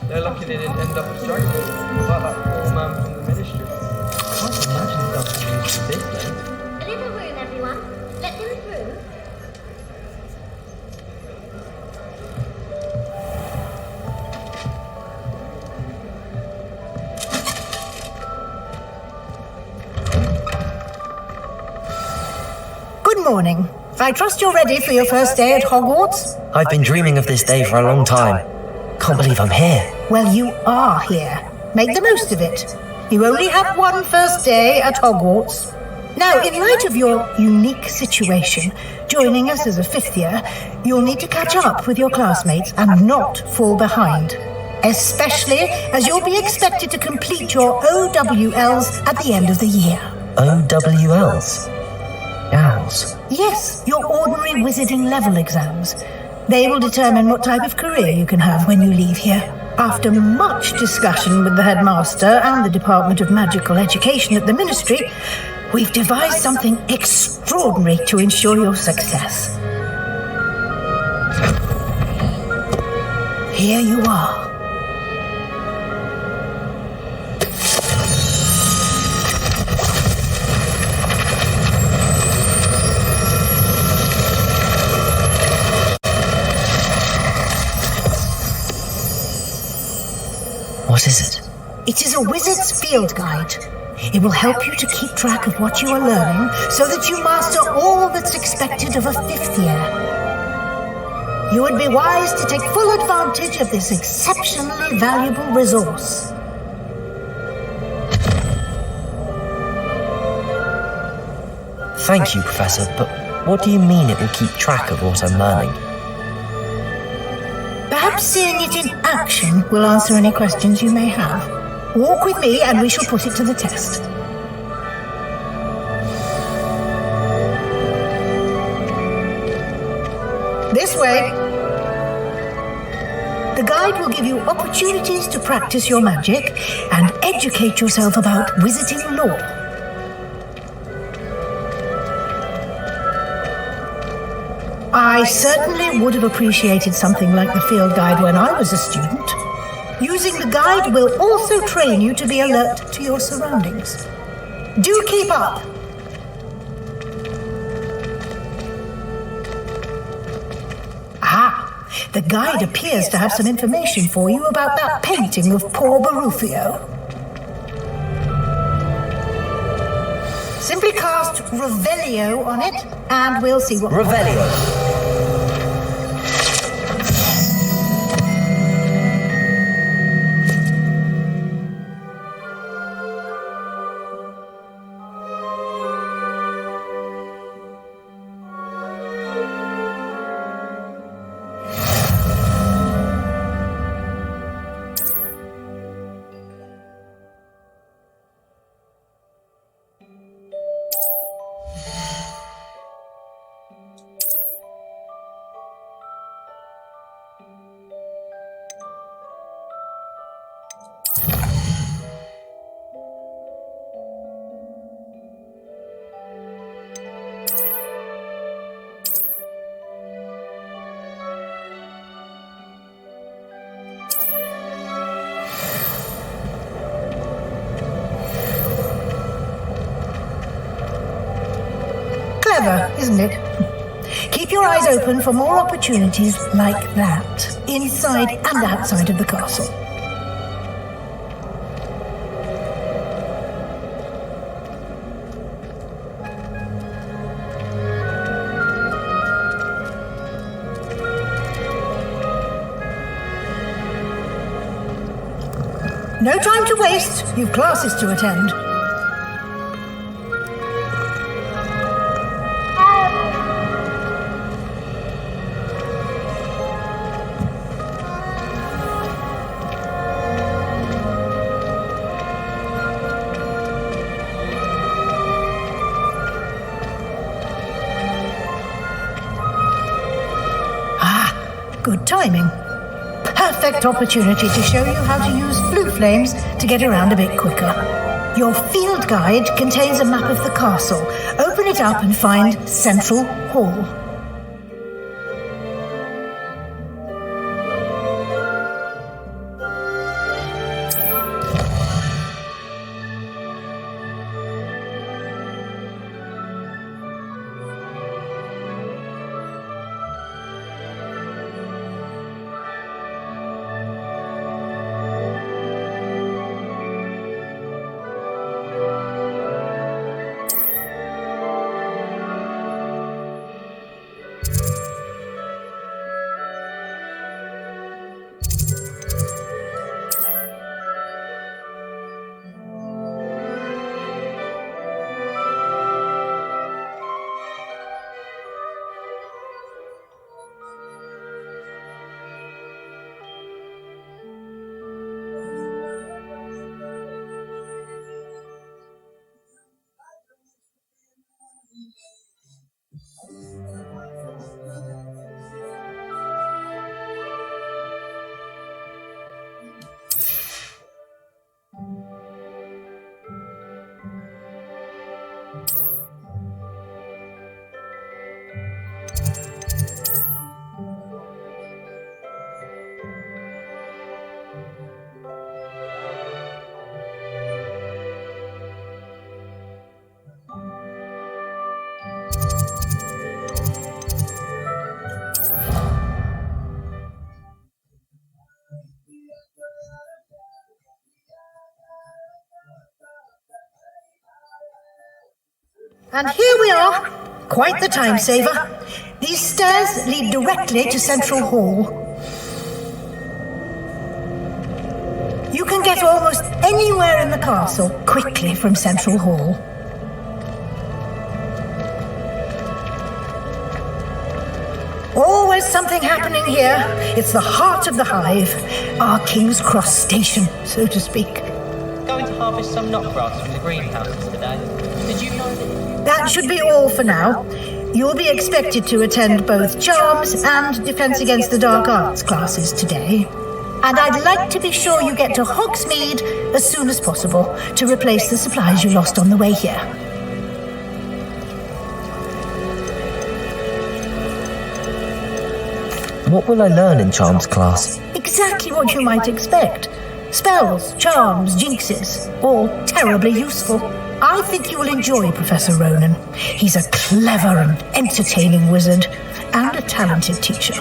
They're lucky they didn't end up as dragons. Like that poor man from the ministry. I can't imagine Dustin used to this late. A little room, everyone. Let them through. Good morning. I trust you're ready for your first day at Hogwarts? I've been dreaming of this day for a long time. Can't believe I'm here. Well, you are here. Make the most of it. You only have one first day at Hogwarts. Now, in light of your unique situation, joining us as a fifth year, you'll need to catch up with your classmates and not fall behind. Especially as you'll be expected to complete your OWLs at the end of the year. OWLs? Owls? Yes, your ordinary wizarding level exams. They will determine what type of career you can have when you leave here. After much discussion with the headmaster and the Department of Magical Education at the Ministry, we've devised something extraordinary to ensure your success. Here you are. What is it? It is a wizard's field guide. It will help you to keep track of what you are learning so that you master all that's expected of a fifth year. You would be wise to take full advantage of this exceptionally valuable resource. Thank you, Professor, but what do you mean it will keep track of what I'm learning? Perhaps seeing it in action will answer any questions you may have. Walk with me and we shall put it to the test. This way. The guide will give you opportunities to practice your magic and educate yourself about wizarding lore. I certainly would have appreciated something like the field guide when I was a student. Using the guide will also train you to be alert to your surroundings. Do keep up! Ah, the guide appears to have some information for you about that painting of poor Barufio. Simply cast Revelio on it, and we'll see what... Revelio? Clever, isn't it? Keep your eyes open for more opportunities like that, inside and outside of the castle. No time to waste. You've classes to attend. Good timing. Perfect opportunity to show you how to use blue flames to get around a bit quicker. Your field guide contains a map of the castle. Open it up and find Central Hall. And here we are. Quite the time saver. These stairs lead directly to Central Hall. You can get almost anywhere in the castle quickly from Central Hall. Always something happening here. It's the heart of the hive. Our King's Cross station, so to speak. Going to harvest some knotgrass from the greenhouses today. Did you know that? That should be all for now. You'll be expected to attend both Charms and Defense Against the Dark Arts classes today. And I'd like to be sure you get to Hogsmeade as soon as possible to replace the supplies you lost on the way here. What will I learn in Charms class? Exactly what you might expect. Spells, charms, jinxes, all terribly useful. I think you will enjoy Professor Ronan. He's a clever and entertaining wizard, and a talented teacher.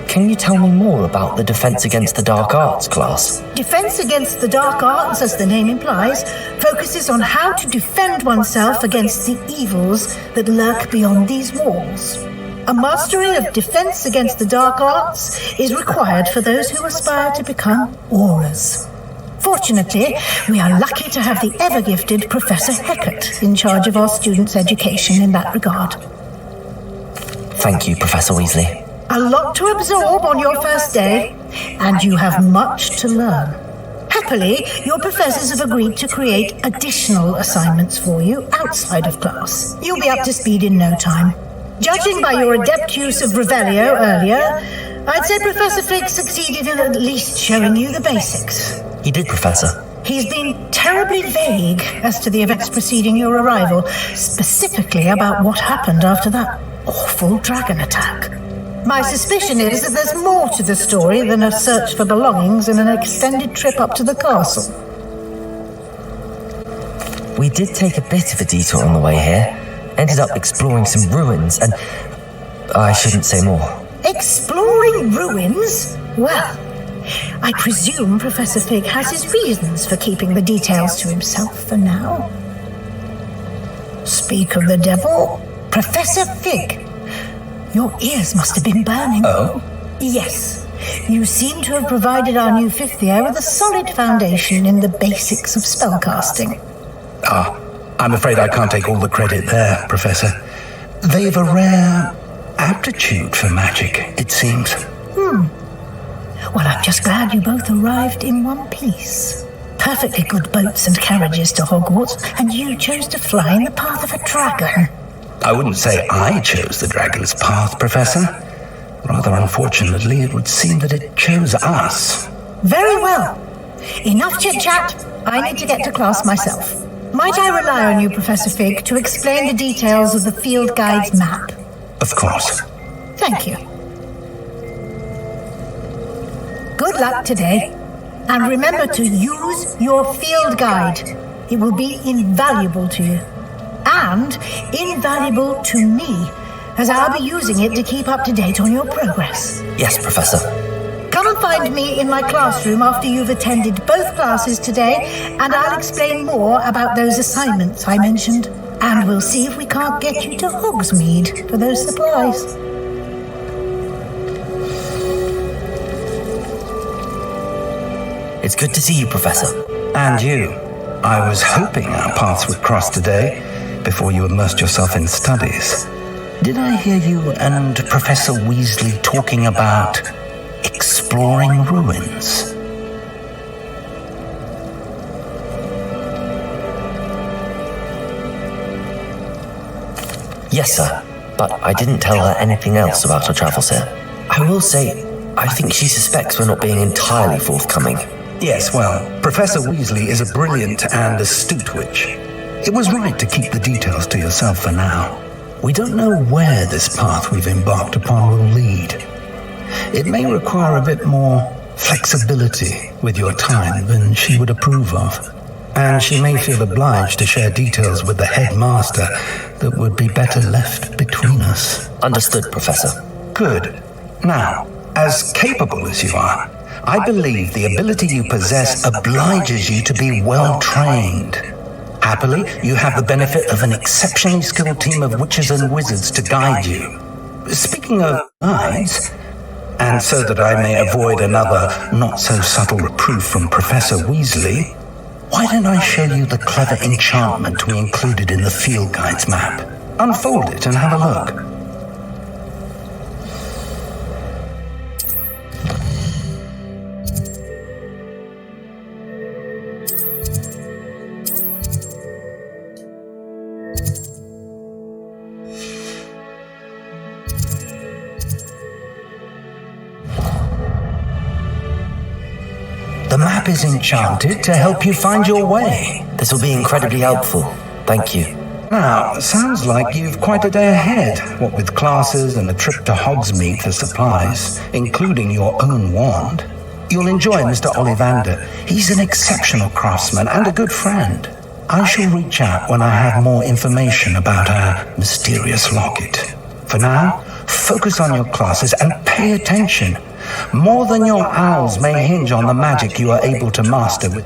Can you tell me more about the Defense Against the Dark Arts class? Defense Against the Dark Arts, as the name implies, focuses on how to defend oneself against the evils that lurk beyond these walls. A mastery of Defense Against the Dark Arts is required for those who aspire to become Aurors. Fortunately, we are lucky to have the ever-gifted Professor Hecat in charge of our students' education in that regard. Thank you, Professor Weasley. A lot to absorb on your first day, and you have much to learn. Happily, your professors have agreed to create additional assignments for you outside of class. You'll be up to speed in no time. Judging by your adept use of Revelio earlier, I'd say Professor Fig succeeded in at least showing you the basics. He did, Professor. He's been terribly vague as to the events preceding your arrival, specifically about what happened after that awful dragon attack. My suspicion is that there's more to the story than a search for belongings and an extended trip up to the castle. We did take a bit of a detour on the way here. Ended up exploring some ruins and... I shouldn't say more. Exploring ruins? Well, I presume Professor Fig has his reasons for keeping the details to himself for now. Speak of the devil, Professor Fig. Your ears must have been burning. Oh? Yes. You seem to have provided our new fifth year with a solid foundation in the basics of spellcasting. I'm afraid I can't take all the credit there, Professor. They've a rare aptitude for magic, it seems. Well, I'm just glad you both arrived in one piece. Perfectly good boats and carriages to Hogwarts, and you chose to fly in the path of a dragon. I wouldn't say I chose the dragon's path, Professor. Rather unfortunately, it would seem that it chose us. Very well. Enough chit-chat. I need to get to class myself. Might I rely on you, Professor Fig, to explain the details of the field guide's map? Of course. Thank you. Good luck today. And remember to use your field guide. It will be invaluable to you. And invaluable to me, as I'll be using it to keep up to date on your progress. Yes, Professor. Come and find me in my classroom after you've attended both classes today, and I'll explain more about those assignments I mentioned. And we'll see if we can't get you to Hogsmeade for those supplies. It's good to see you, Professor. And you. I was hoping our paths would cross today, before you immersed yourself in studies. Did I hear you and Professor Weasley talking about exploring ruins? Yes, sir. But I didn't tell her anything else about our travels here. I will say, I think she suspects we're not being entirely forthcoming. Yes, well, Professor Weasley is a brilliant and astute witch. It was right to keep the details to yourself for now. We don't know where this path we've embarked upon will lead. It may require a bit more flexibility with your time than she would approve of. And she may feel obliged to share details with the headmaster that would be better left between us. Understood, Professor. Good. Now, as capable as you are, I believe the ability you possess obliges you to be well trained. Happily, you have the benefit of an exceptionally skilled team of witches and wizards to guide you. Speaking of guides, and so that I may avoid another not-so-subtle reproof from Professor Weasley, why don't I show you the clever enchantment we included in the field guide's map? Unfold it and have a look. The map is enchanted to help you find your way. This will be incredibly helpful. Thank you. Now, sounds like you've quite a day ahead, what with classes and a trip to Hogsmeade for supplies, including your own wand. You'll enjoy Mr. Ollivander. He's an exceptional craftsman and a good friend. I shall reach out when I have more information about our mysterious locket. For now, focus on your classes and pay attention. More than your owls may hinge on the magic you are able to master with.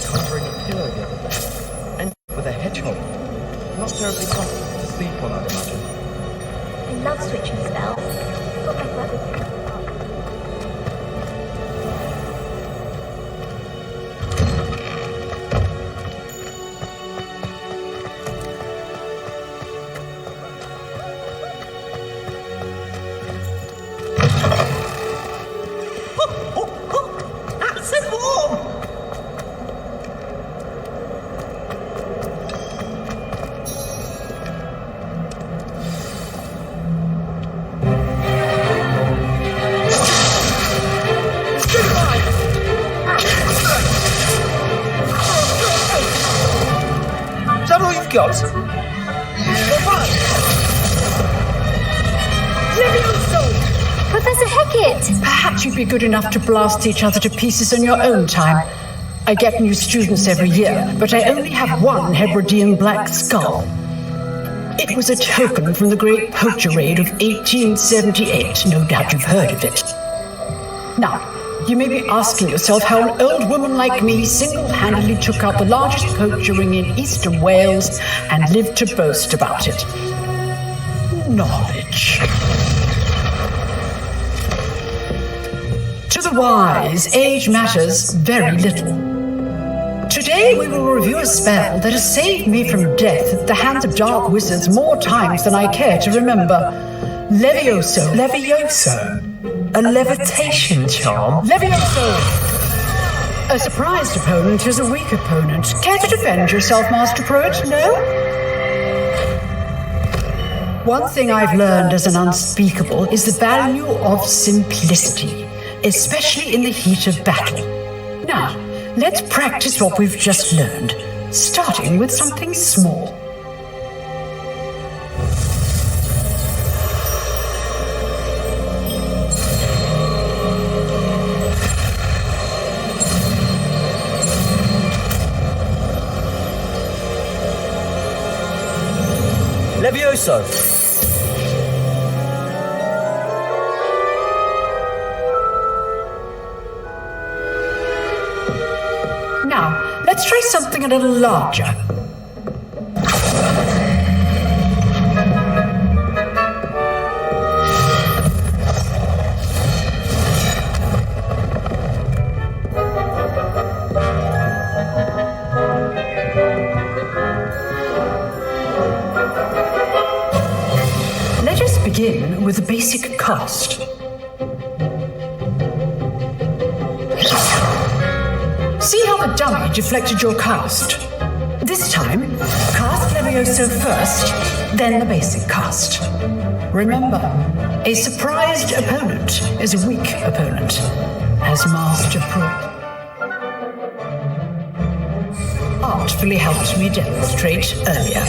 Conjuring a pillow the other day, and with a hedgehog. Not terribly comfortable to sleep on, I'd imagine. I love switching spells. Got my brother. Is that all you've got? Professor Hecat! Perhaps you'd be good enough to blast each other to pieces in your own time. I get new students every year, but I only have one Hebridean black skull. It was a token from the Great Poacher Raid of 1878. No doubt you've heard of it. Now, you may be asking yourself how an old woman like me single-handedly took out the largest poacher ring in eastern Wales and lived to boast about it. Knowledge. To the wise, age matters very little. Today we will review a spell that has saved me from death at the hands of dark wizards more times than I care to remember. Levioso. Levioso? A levitation charm? Levioso! A surprised opponent is a weak opponent. Care to defend yourself, Master Pruitt? No? One thing I've learned as an unspeakable is the value of simplicity, especially in the heat of battle. Now, let's practice what we've just learned, starting with something small. Levioso! Now, let's try something a little larger. Let us begin with the basic cast. See how the dummy deflected your cast? This time, cast Levioso first, then the basic cast. Remember, a surprised opponent is a weak opponent, as Master Pruitt artfully helped me demonstrate earlier.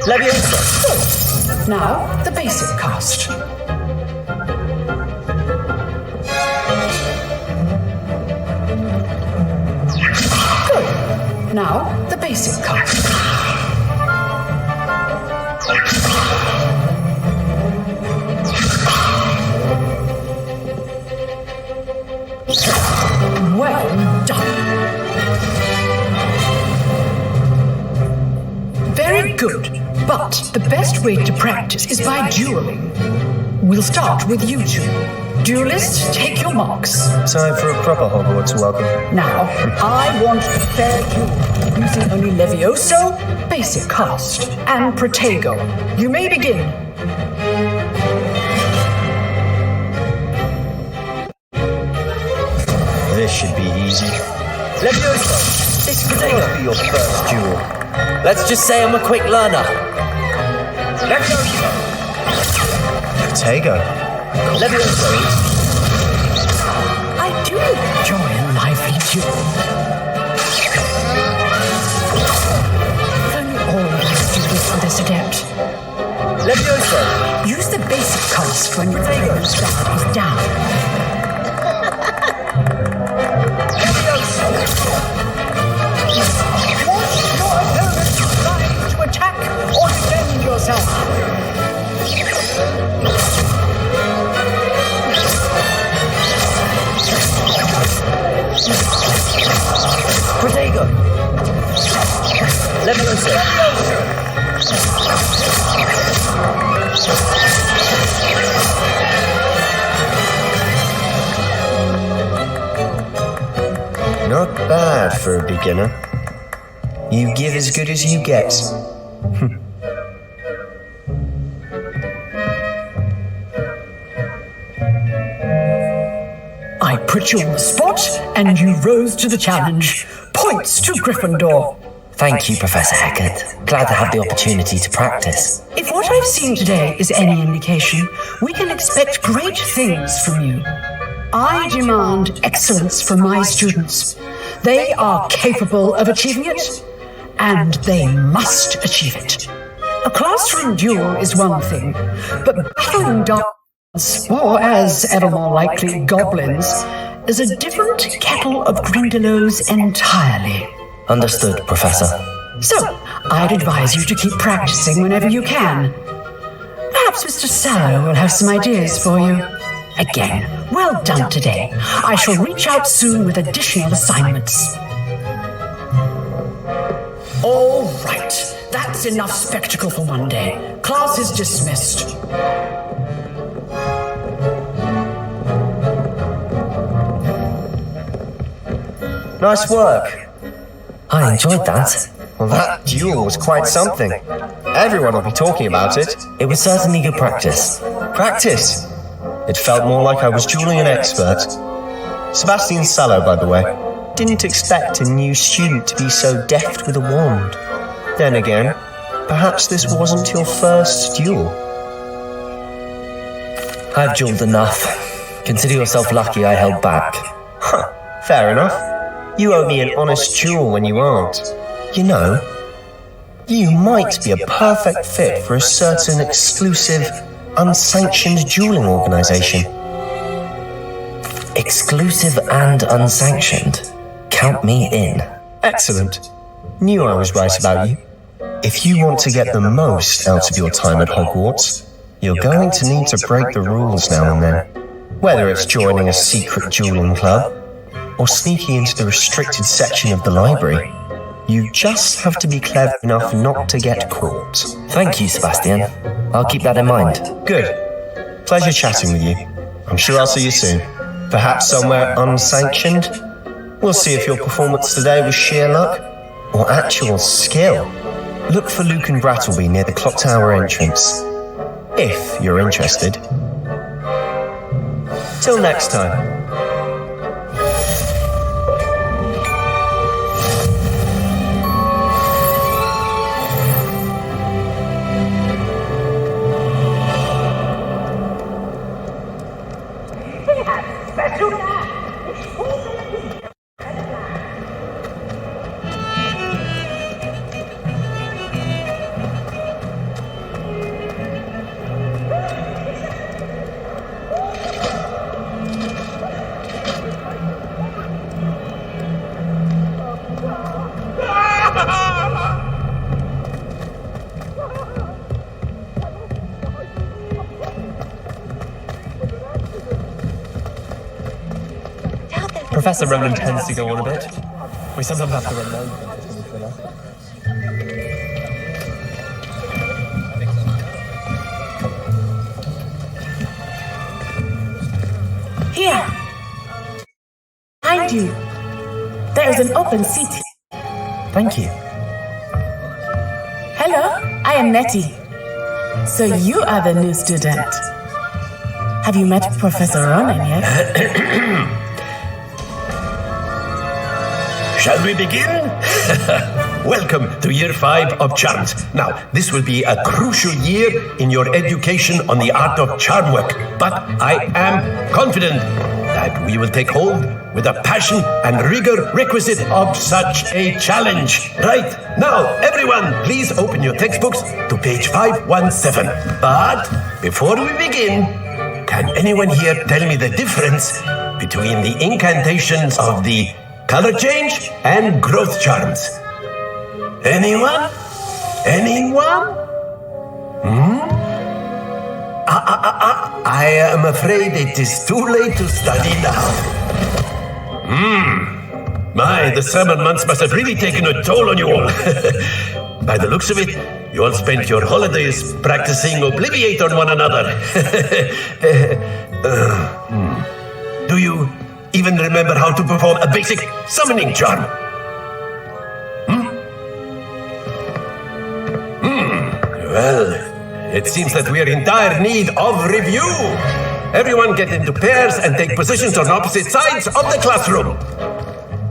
Leviosa. Now, the basic cast. Good. Now, the basic cast. Well done. Very good. But the best way to practice is by dueling. We'll start with you two. Duelists, take your marks. Time for a proper Hogwarts welcome. Now, I want a fair duel using only Levioso, basic cast, and Protego. You may begin. This should be easy. Leviosa, this could be your first duel. Let's just say I'm a quick learner. Leviosa! Protego. Leviosa. I do enjoy a lively duel. If only all of us do this for this adept. Leviosa. Use the basic cast when your favorite guard is down. To attack or defend yourself. Protego. Leviosa. Not bad for a beginner. You give as good as you get. I put you on the spot, and you rose to the challenge. Points to Gryffindor. Thank you, Professor Hecat. Glad to have the opportunity to practice. If what I've seen today is any indication, we can expect great things from you. I demand excellence from my students. They are capable of achieving it, and they must achieve it. A classroom duel is one thing, but battling dogs, or as ever more likely, goblins, is a different kettle of Grindylows entirely. Understood, Professor. So, I'd advise you to keep practicing whenever you can. Perhaps Mr. Sallow will have some ideas for you. Again, well done today. I shall reach out soon with additional assignments. All right, that's enough spectacle for one day. Class is dismissed. Nice work. I enjoyed that. Well, that duel was quite something. Everyone will be talking about it. It was certainly good practice. Practice. It felt more like I was dueling an expert. Sebastian Sallow, by the way. Didn't expect a new student to be so deft with a wand. Then again, perhaps this wasn't your first duel. I've dueled enough. Consider yourself lucky I held back. Huh, fair enough. You owe me an honest duel when you aren't. You know, you might be a perfect fit for a certain exclusive, unsanctioned dueling organization. Exclusive and unsanctioned. Count me in. Excellent. Knew I was right about you. If you want to get the most out of your time at Hogwarts, you're going to need to break the rules now and then. Whether it's joining a secret dueling club, or sneaking into the restricted section of the library, you just have to be clever enough not to get caught. Thank you, Sebastian. I'll keep that in mind. Good. Pleasure chatting with you. I'm sure I'll see you soon. Perhaps somewhere unsanctioned? We'll see if your performance today was sheer luck or actual skill. Look for Luke and Brattleby near the clock tower entrance, if you're interested. Till next time. Professor Ronan tends to go on a bit. We sometimes have to remind him. Here! Behind you. There is an open seat. Thank you. Hello, I am Nettie. So you are the new student. Have you met Professor Ronan yet? Shall we begin? Welcome to Year 5 of Charms. Now, this will be a crucial year in your education on the art of charm work, but I am confident that we will take hold with the passion and rigor requisite of such a challenge. Right, now, everyone, please open your textbooks to page 517. But before we begin, can anyone here tell me the difference between the incantations of the color change and growth charms? Anyone? Anyone? I am afraid it is too late to study now. My, the summer months must have really taken a toll on you all. By the looks of it, you all spent your holidays practicing Obliviate on one another. Do you even remember how to perform a basic summoning charm? Well, it seems that we are in dire need of review. Everyone get into pairs and take positions on opposite sides of the classroom.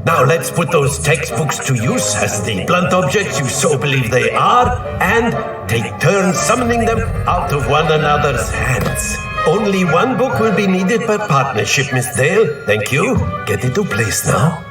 Now let's put those textbooks to use as the blunt objects you so believe they are, and take turns summoning them out of one another's hands. Only one book will be needed per partnership, Miss Dale. Thank you. Get into place now.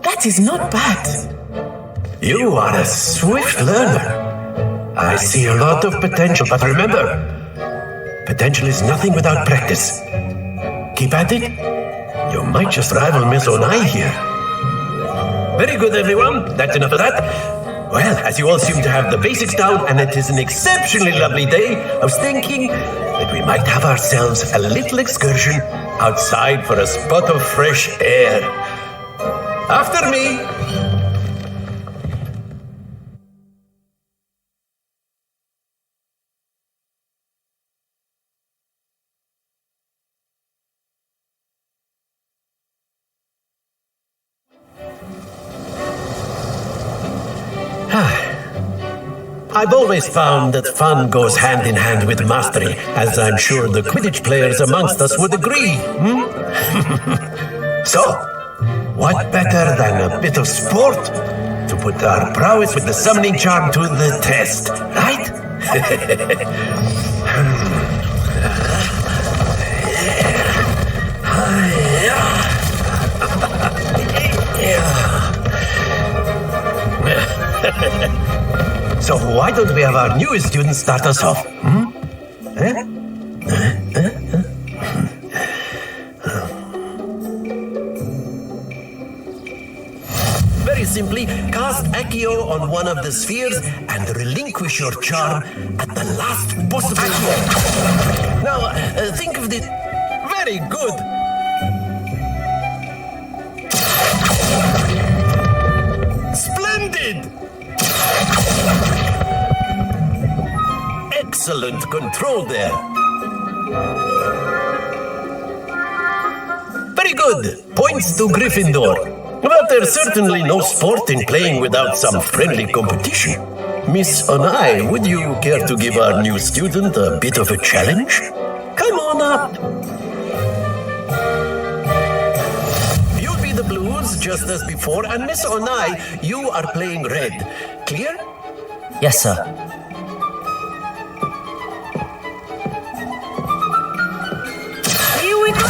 That is not bad. You are a swift learner. I see a lot of potential, but remember, potential is nothing without practice. Keep at it. You might just rival Miss Onai here. Very good, everyone. That's enough of that. Well, as you all seem to have the basics down, and it is an exceptionally lovely day, I was thinking that we might have ourselves a little excursion outside for a spot of fresh air. After me. I've always found that fun goes hand in hand with mastery, as I'm sure the Quidditch players amongst us would agree. So, what better than a bit of sport to put our prowess with the summoning charm to the test, right? So why don't we have our newest student start us off? Very simply, cast Accio on one of the spheres and relinquish your charm at the last possible moment. Now, think of the... Very good! Splendid! Excellent control there. Very good. Points to Gryffindor. But there's certainly no sport in playing without some friendly competition. Miss Onai, would you care to give our new student a bit of a challenge? Come on up. You'll be the blues just as before, and Miss Onai, you are playing red. Clear? Yes, sir. Here we go.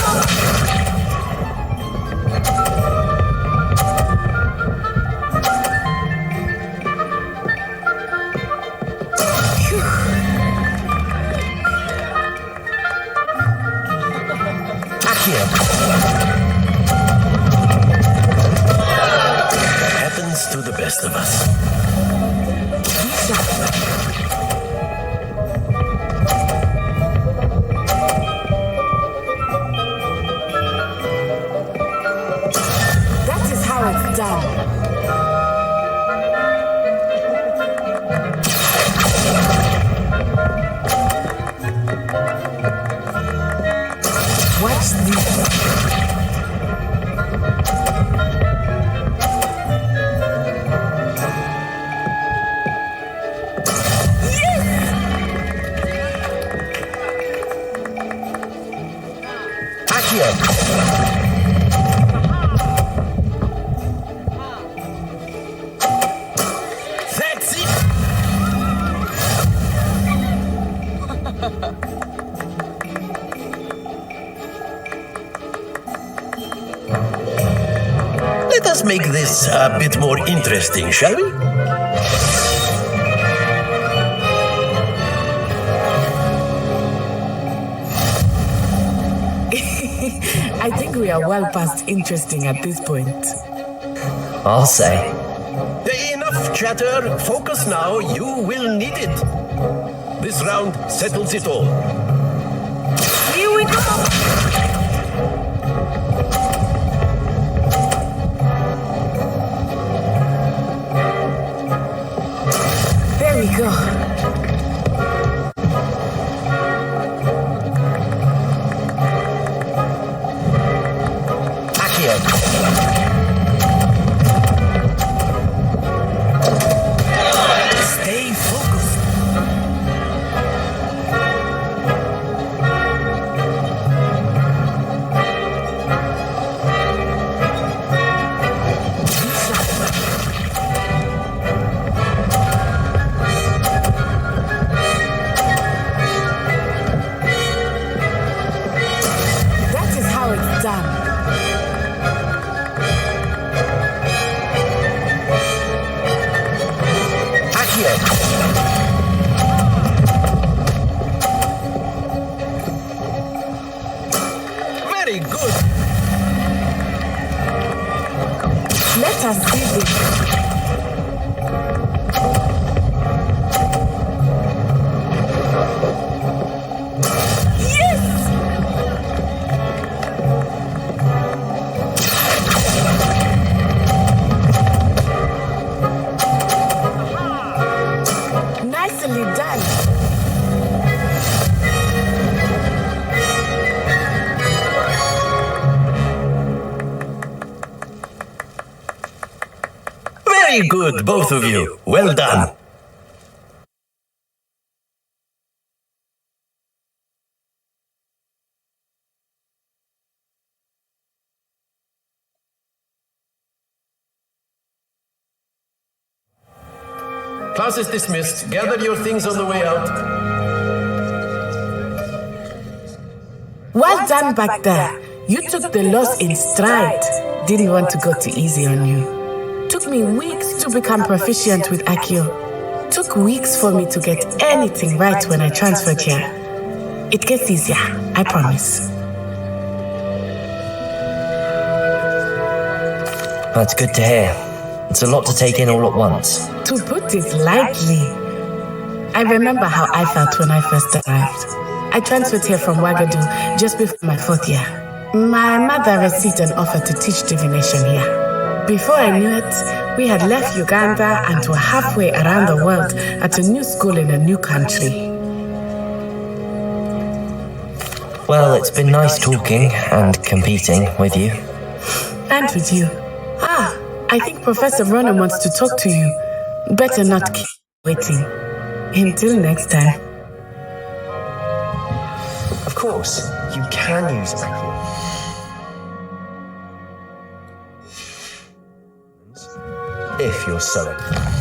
rest of us. That is how it's done. Watch this. That's it! Let us make this a bit more interesting, shall we? I think we are well past interesting at this point. I'll say. Enough chatter. Focus now. You will need it. This round settles it all. Here we go! There we go. Stay focused. That is how it's done. Very good. Let us see this. Nicely done. Very good, both of you. Well done. Class is dismissed. Gather your things on the way out. Well done back there. You took the loss in stride. Didn't want to go too easy on you. Took me weeks to become proficient with Accio. Took weeks for me to get anything right when I transferred here. It gets easier, I promise. That's good to hear. It's a lot to take in all at once. To put it lightly, I remember how I felt when I first arrived. I transferred here from Ouagadougou just before my 4th year. My mother received an offer to teach divination here. Before I knew it, we had left Uganda and were halfway around the world at a new school in a new country. Well, it's been nice talking and competing with you. And with you. I think Professor Ronan wants to talk to you. Better not keep waiting. Until next time. Of course, you can use Accio. If you're so inclined.